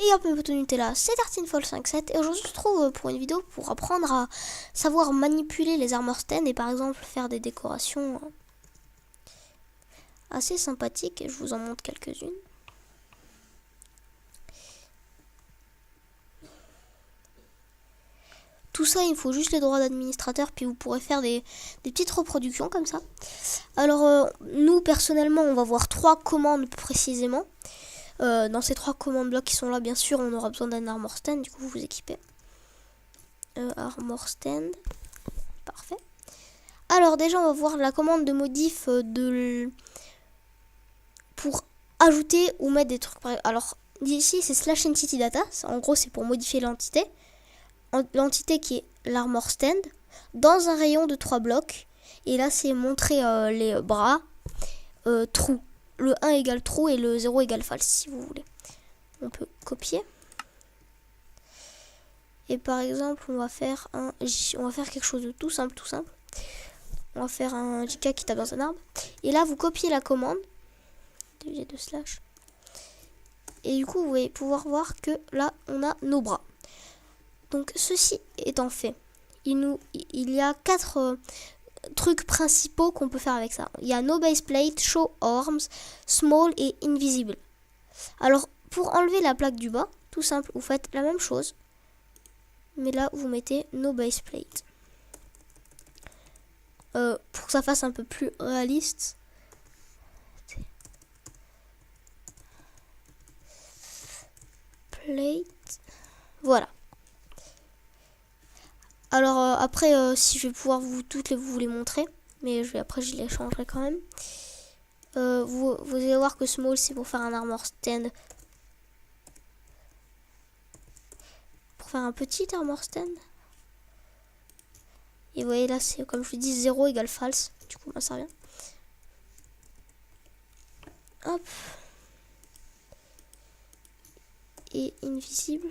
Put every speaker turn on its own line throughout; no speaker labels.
Salut à peu Nutella, c'est Tartinefall57 et aujourd'hui je se trouve pour une vidéo pour apprendre à savoir manipuler les armor stands et par exemple faire des décorations assez sympathiques et je vous en montre quelques-unes. Tout ça, il faut juste les droits d'administrateur, puis vous pourrez faire des petites reproductions comme ça. Alors, nous, personnellement, on va voir 3 commandes précisément. Dans ces 3 commandes blocs qui sont là, bien sûr, on aura besoin d'un armor stand, du coup, vous équipez. Armor stand, parfait. Alors, déjà, on va voir la commande de modif pour ajouter ou mettre des trucs. Alors, ici, c'est slash entity data. En gros, c'est pour modifier l'entité. L'entité qui est l'armor stand dans un rayon de 3 blocs. Et là, c'est montrer les bras, trou. Le 1 égale true et le 0 égale false, si vous voulez. On peut copier. Et par exemple, on va faire quelque chose de tout simple, On va faire un JK qui tape dans un arbre. Et là, vous copiez la commande. de slash. Et du coup, vous allez pouvoir voir que là, on a nos bras. Donc, ceci étant fait, il y a 4 trucs principaux qu'on peut faire avec ça. Il y a no base plate, show arms, small et invisible. Alors, pour enlever la plaque du bas, tout simple, vous faites la même chose. Mais là, vous mettez no base plate. Pour que ça fasse un peu plus réaliste. Plate. Voilà. Alors après, si je vais pouvoir vous les montrer, mais après je les changerai quand même. Vous allez voir que small c'est pour faire un armor stand, pour faire un petit armor stand. Et vous voyez là, c'est comme je vous dis 0 égale false. Du coup, ça revient. Hop. Et invisible.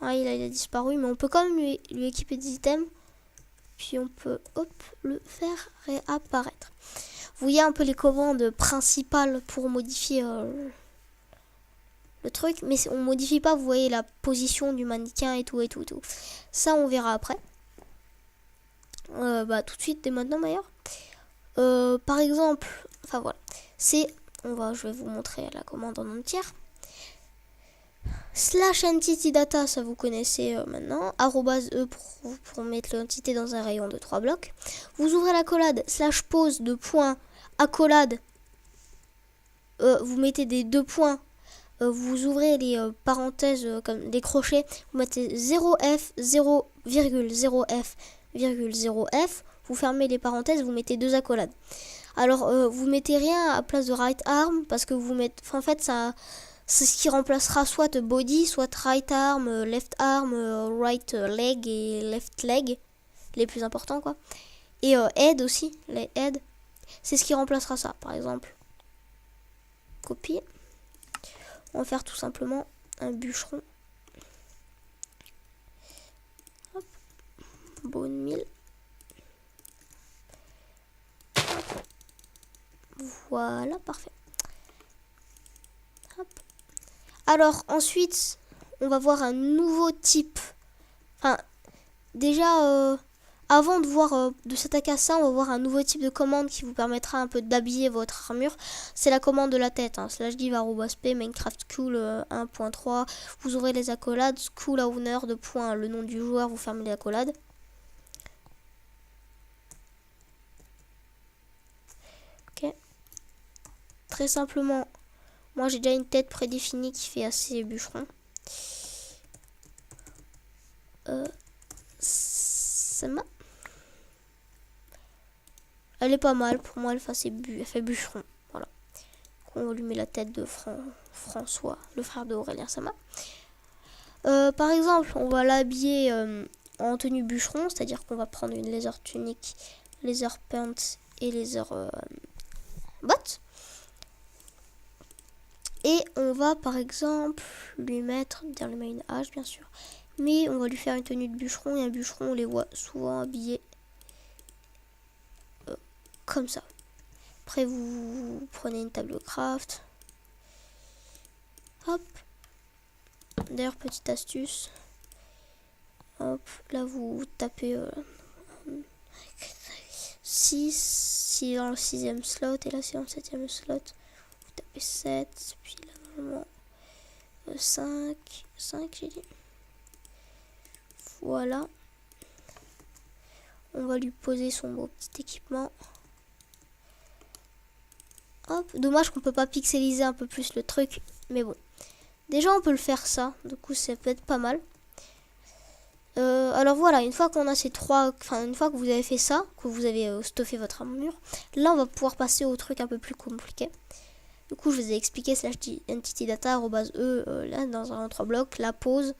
Ah, il a disparu, mais on peut quand même lui équiper des items. Puis on peut, hop, le faire réapparaître. Vous voyez un peu les commandes principales pour modifier le truc. Mais on modifie pas, vous voyez, la position du mannequin et tout. Ça, on verra après. Tout de suite, dès maintenant d'ailleurs. Par exemple, enfin voilà. Je vais vous montrer la commande en entière. Slash entity data, ça vous connaissez maintenant. @e pour mettre l'entité dans un rayon de 3 blocs. Vous ouvrez l'accolade slash pose de point accolade. Vous mettez des 2 points. Vous ouvrez les parenthèses comme des crochets. Vous mettez 0f, 0,0f, 0f. Vous fermez les parenthèses, vous mettez 2 accolades. Alors, vous mettez rien à place de right arm parce que vous mettez. En fait, ça. C'est ce qui remplacera soit body, soit right arm, left arm, right leg et left leg. Les plus importants, quoi. Et head aussi, les head. C'est ce qui remplacera ça, par exemple. Copie. On va faire tout simplement un bûcheron. Hop. Bone meal. Voilà, parfait. Hop. Alors ensuite, on va voir un nouveau type. Enfin, déjà, avant de s'attaquer à ça, on va voir un nouveau type de commande qui vous permettra un peu d'habiller votre armure. C'est la commande de la tête. Slash give @p Minecraft cool 1.3. Vous aurez les accolades. Cool owner de point le nom du joueur. Vous fermez les accolades. Ok. Très simplement. Moi, j'ai déjà une tête prédéfinie qui fait assez bûcheron. Elle est pas mal. Pour moi, elle fait bûcheron. Voilà. On lui met la tête de François, le frère de Aurélien Sama. Par exemple, on va l'habiller en tenue bûcheron. C'est-à-dire qu'on va prendre une laser tunique, laser pants et laser bottes. Et on va par exemple lui mettre, lui met une hache bien sûr, mais on va lui faire une tenue de bûcheron. Et un bûcheron, on les voit souvent habillés comme ça. Après, vous prenez une table de craft. Hop. D'ailleurs, petite astuce. Hop, là vous tapez 6, si dans le 6e slot, et là c'est dans le 7e slot. Vous tapez 7, puis là normalement 5 j'ai dit. Voilà. On va lui poser son beau petit équipement. Hop, dommage qu'on peut pas pixeliser un peu plus le truc, mais bon. Déjà on peut le faire ça, du coup ça peut être pas mal. Alors voilà, une fois qu'on a ces trois, enfin une fois que vous avez fait ça, que vous avez stuffé votre armure, là on va pouvoir passer au truc un peu plus compliqué. Du coup je vous ai expliqué slash entity data @e là dans un 3 blocs, la pose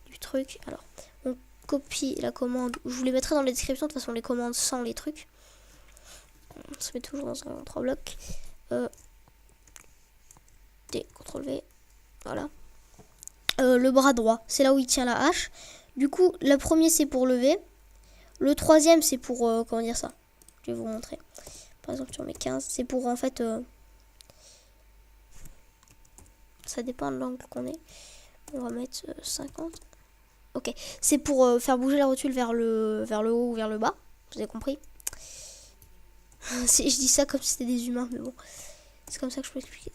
du truc. Alors on copie la commande, je vous les mettrai dans la description, de toute façon les commandes sans les trucs. On se met toujours dans un 3 blocs. D, CTRL V, voilà. Le bras droit, c'est là où il tient la hache. Du coup, le premier c'est pour lever. Le troisième c'est pour, comment dire ça? Je vais vous montrer. Par exemple sur mes 15, c'est pour en fait... ça dépend de l'angle qu'on est. On va mettre 50. Ok, c'est pour faire bouger la rotule vers le haut ou vers le bas. Vous avez compris? Je dis ça comme si c'était des humains, mais bon. C'est comme ça que je peux expliquer.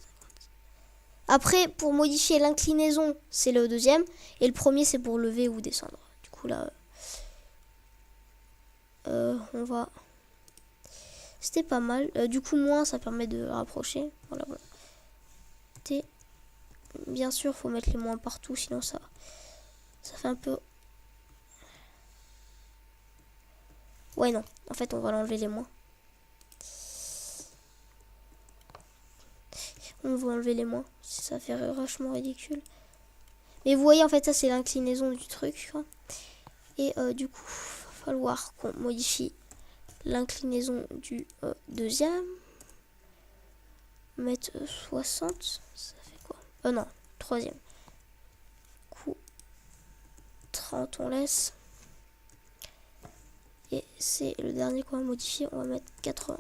Après, pour modifier l'inclinaison, c'est le deuxième. Et le premier, c'est pour lever ou descendre. Du coup, là, on va... C'était pas mal. Du coup, moins, ça permet de rapprocher. Voilà, voilà. T. Bien sûr, faut mettre les moins partout, sinon ça fait un peu... Ouais, non. En fait, on va l'enlever les moins. On va enlever les moins. Ça fait vachement ridicule. Mais vous voyez, en fait, ça, c'est l'inclinaison du truc, quoi. Et du coup, il va falloir qu'on modifie l'inclinaison du deuxième. Mettre 60. Ça fait quoi? Non, troisième. Du coup, 30, on laisse. Et c'est le dernier qu'on va modifier. On va mettre 80.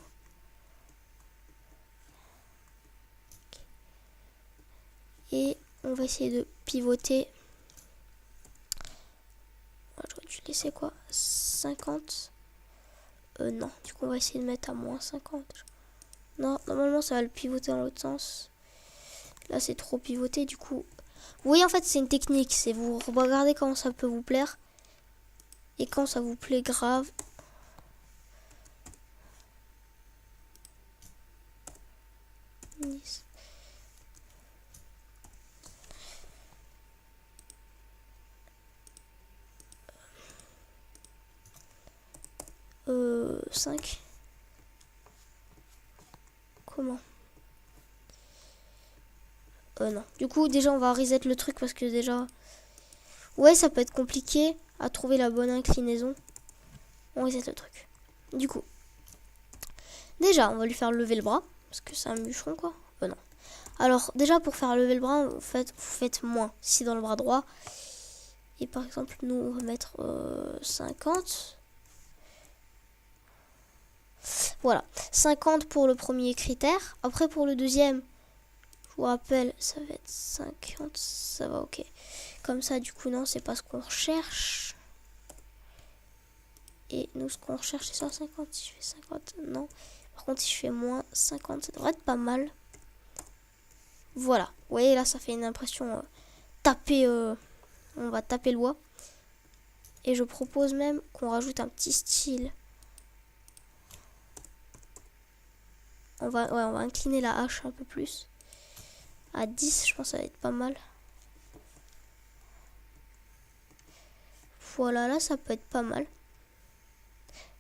Et on va essayer de pivoter. J'aurais dû laisser quoi? 50. Non, du coup on va essayer de mettre à moins 50. Non, normalement ça va le pivoter dans l'autre sens. Là c'est trop pivoté, du coup. Vous voyez, en fait c'est une technique. C'est vous regardez quand ça peut vous plaire. Et quand ça vous plaît grave. Nice. 5. Comment? Non. Du coup, déjà, on va reset le truc parce que déjà... Ouais, ça peut être compliqué à trouver la bonne inclinaison. On reset le truc. Du coup, déjà, on va lui faire lever le bras. Parce que c'est un bûcheron, quoi. Non. Alors, déjà, pour faire lever le bras, en fait, vous faites moins. Si dans le bras droit. Et par exemple, nous, on va mettre 50. Voilà, 50 pour le premier critère. Après, pour le deuxième, je vous rappelle, ça va être 50. Ça va, ok. Comme ça, du coup, non, c'est pas ce qu'on recherche. Et nous, ce qu'on recherche, c'est 150. Si je fais 50, non. Par contre, si je fais moins 50, ça devrait être pas mal. Voilà. Vous voyez, là, ça fait une impression taper. On va taper le bois. Et je propose même qu'on rajoute un petit style. On va incliner la hache un peu plus. À 10, je pense que ça va être pas mal. Voilà, là, ça peut être pas mal.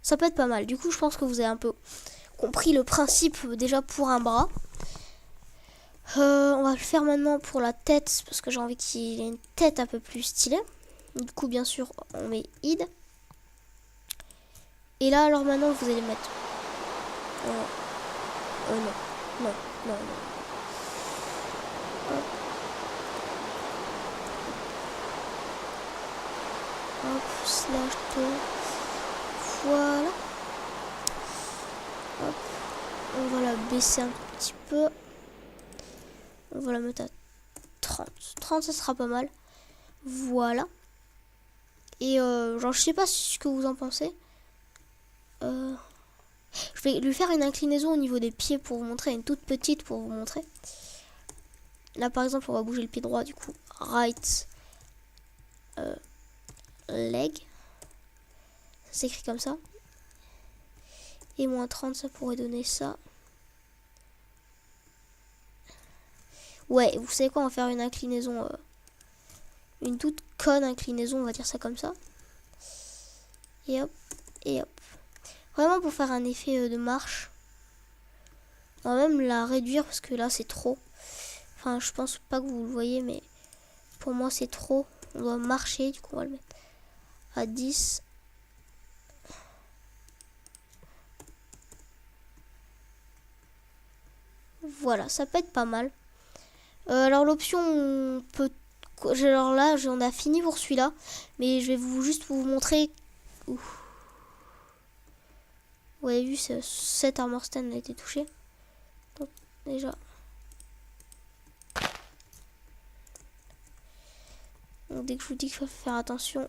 Ça peut être pas mal. Du coup, je pense que vous avez un peu compris le principe déjà pour un bras. On va le faire maintenant pour la tête, parce que j'ai envie qu'il ait une tête un peu plus stylée. Du coup, bien sûr, on met id. Et là, alors maintenant, vous allez mettre... non. Hop. Hop, slash 2. Voilà. Hop. On va la baisser un petit peu. On va la mettre à 30. 30, ça sera pas mal. Voilà. Et genre, je sais pas ce que vous en pensez. Je vais lui faire une inclinaison au niveau des pieds pour vous montrer. Une toute petite pour vous montrer. Là, par exemple, on va bouger le pied droit. Du coup, right leg. Ça s'écrit comme ça. Et moins 30, ça pourrait donner ça. Ouais, vous savez quoi, on va faire une inclinaison. Une toute conne inclinaison, on va dire ça comme ça. Et hop, et hop. Vraiment pour faire un effet de marche. On va même la réduire parce que là, c'est trop. Enfin, je pense pas que vous le voyez, mais pour moi, c'est trop. On doit marcher, du coup, on va le mettre à 10. Voilà, ça peut être pas mal. Alors l'option, on peut... Alors là, on a fini pour celui-là. Mais je vais juste vous montrer... Ouf. Vous avez vu, cette armor stand a été touchée. Donc, déjà... Donc, dès que je vous dis qu'il faut faire attention...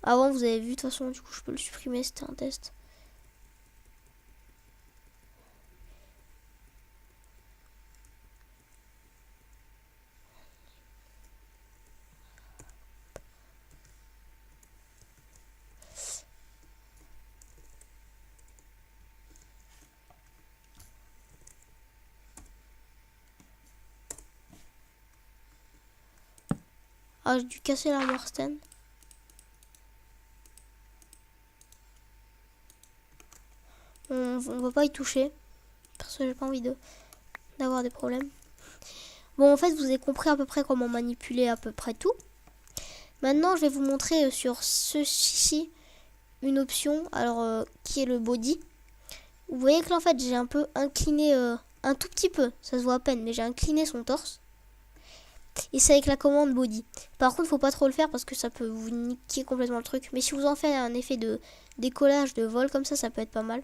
Avant, vous avez vu, de toute façon, du coup, je peux le supprimer, c'était un test. Ah, j'ai dû casser l'armor stand. On va pas y toucher. Parce que j'ai pas envie d'avoir des problèmes. Bon, en fait, vous avez compris à peu près comment manipuler à peu près tout. Maintenant, je vais vous montrer sur ceci une option, alors qui est le body. Vous voyez que là, en fait, j'ai un peu incliné, un tout petit peu, ça se voit à peine, mais j'ai incliné son torse. Et c'est avec la commande body. Par contre, faut pas trop le faire parce que ça peut vous niquer complètement le truc. Mais si vous en faites un effet de décollage, de vol comme ça peut être pas mal.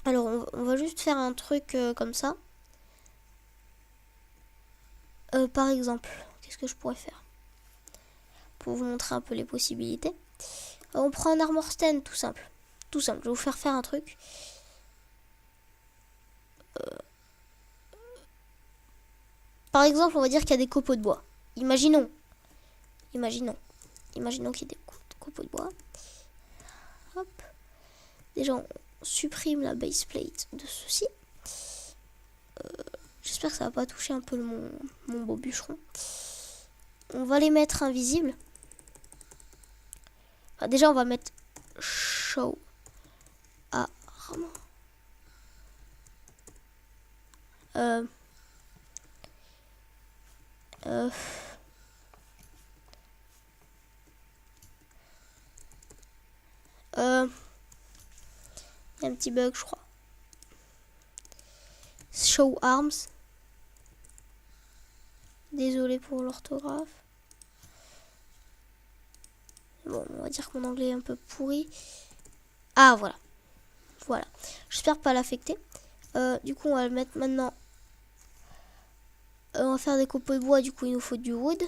Alors, on va juste faire un truc comme ça. Par exemple, qu'est-ce que je pourrais faire pour vous montrer un peu les possibilités. On prend un armor stand tout simple. Tout simple, je vais vous faire un truc. Par exemple, on va dire qu'il y a des copeaux de bois. Imaginons qu'il y ait des copeaux de bois. Hop. Déjà, on supprime la base plate de ceci. J'espère que ça va pas toucher un peu mon beau bûcheron. On va les mettre invisibles. Enfin, déjà, on va mettre show arm. Il y a un petit bug, je crois. Show arms. Désolé pour l'orthographe. Bon, on va dire que mon anglais est un peu pourri. Ah, voilà. Voilà. J'espère pas l'affecter. Du coup, on va le mettre maintenant. On va faire des copeaux de bois. Du coup, il nous faut du wood.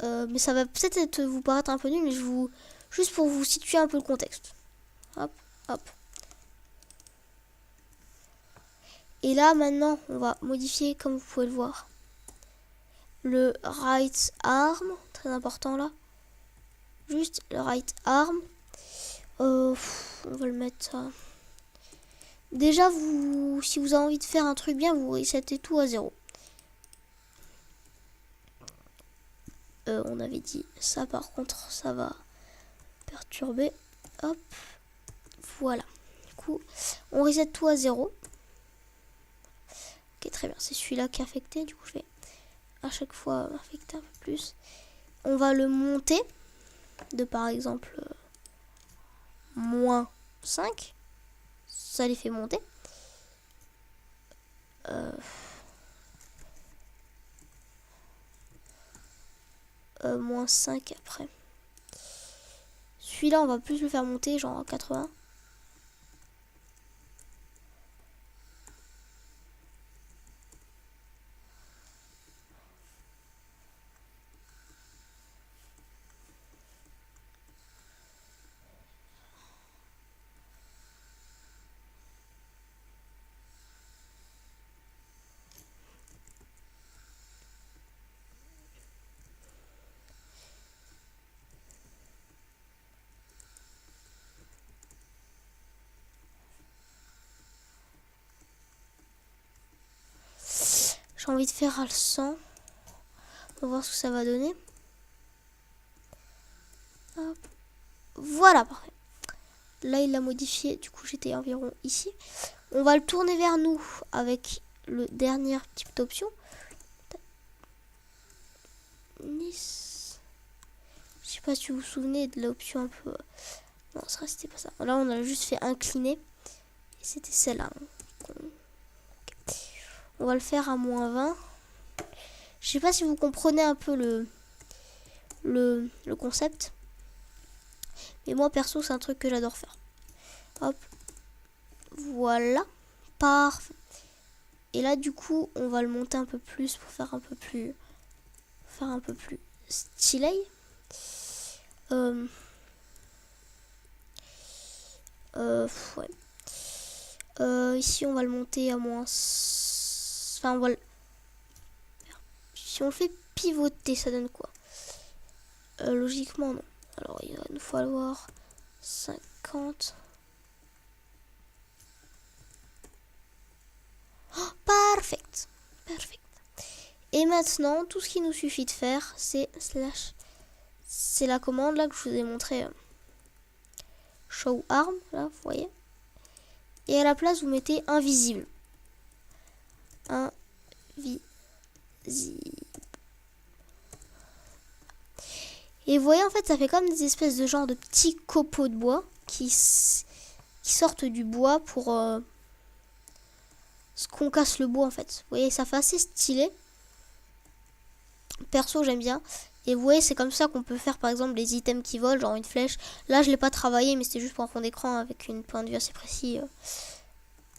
Mais ça va peut-être vous paraître un peu nul, mais juste pour vous situer un peu le contexte. Hop, hop. Et là, maintenant, on va modifier, comme vous pouvez le voir, le right arm. Très important là. Juste le right arm. On va le mettre... Déjà, si vous avez envie de faire un truc bien, vous resettez tout à 0. On avait dit ça, par contre, ça va perturber. Hop. Voilà. Du coup, on reset tout à 0. Ok, très bien. C'est celui-là qui est affecté. Du coup, je vais à chaque fois affecter un peu plus. On va le monter de, par exemple, moins 5. Ça les fait monter. Moins 5 après. Celui-là, on va plus le faire monter, genre à 80. J'ai envie de faire à 100. On va voir ce que ça va donner. Hop. Voilà, parfait. Là, il l'a modifié. Du coup, j'étais environ ici. On va le tourner vers nous avec le dernière petite option. Nice. Je sais pas si vous vous souvenez de l'option un peu... Non, ça c'était pas ça. Là, on a juste fait incliner. Et c'était celle-là. On va le faire à -20. Je sais pas si vous comprenez un peu le concept. Mais moi, perso, c'est un truc que j'adore faire. Hop. Voilà. Parfait. Et là, du coup, on va le monter un peu plus pour faire un peu plus stylé. Ouais. Ici, on va le monter à moins... Enfin, on va le... Si on le fait pivoter, ça donne quoi? Logiquement, non. Alors, il va nous falloir 50. Oh, parfait. Et maintenant, tout ce qu'il nous suffit de faire, c'est slash. C'est la commande là que je vous ai montré. Show arm, là, vous voyez. Et à la place, vous mettez invisible. Invisible. Et vous voyez, en fait, ça fait comme des espèces de genre de petits copeaux de bois qui sortent du bois pour ce qu'on casse le bois, en fait. Vous voyez, ça fait assez stylé. Perso, j'aime bien. Et vous voyez, c'est comme ça qu'on peut faire, par exemple, les items qui volent, genre une flèche. Là, je l'ai pas travaillé, mais c'était juste pour un fond d'écran avec une point de vue assez précis.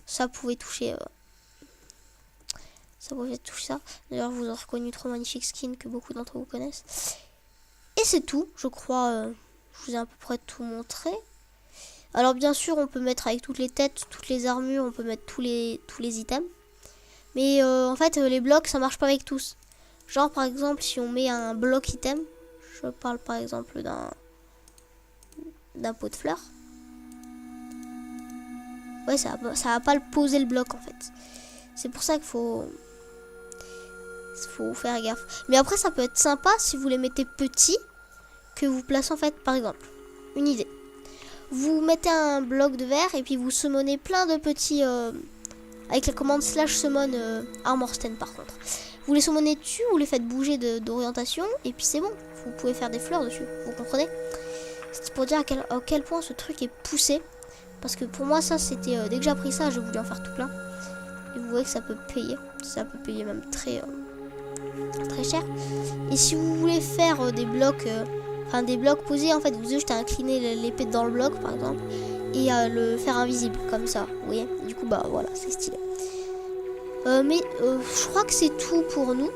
Ça pouvait toucher... ça pouvait toucher ça. D'ailleurs, vous aurez reconnu trop magnifique skin que beaucoup d'entre vous connaissent. Et c'est tout, je crois. Je vous ai à peu près tout montré. Alors bien sûr, on peut mettre avec toutes les têtes, toutes les armures, on peut mettre tous les items. Mais en fait, les blocs, ça marche pas avec tous. Genre par exemple, si on met un bloc item, je parle par exemple d'un pot de fleurs. Ouais, ça va pas le poser le bloc en fait. C'est pour ça qu'il faut faire gaffe. Mais après, ça peut être sympa si vous les mettez petits, que vous placez en fait, par exemple, une idée. Vous mettez un bloc de verre et puis vous summonez plein de petits... avec la commande slash summon armor stand par contre. Vous les summonez dessus, vous les faites bouger d'orientation et puis c'est bon. Vous pouvez faire des fleurs dessus, vous comprenez? C'est pour dire à quel point ce truc est poussé. Parce que pour moi, ça c'était... dès que j'ai appris ça, j'ai voulu en faire tout plein. Et vous voyez que ça peut payer. Ça peut payer même très cher. Et si vous voulez faire des blocs... Enfin des blocs posés, en fait, vous juste à incliner l'épée dans le bloc par exemple. Et à le faire invisible comme ça, vous voyez. Du coup, bah voilà, c'est stylé. Mais je crois que c'est tout pour nous.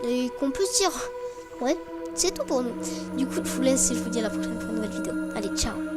Et qu'on peut se dire... Ouais, c'est tout pour nous. Du coup, je vous laisse et je vous dis à la prochaine pour une nouvelle vidéo. Allez, ciao.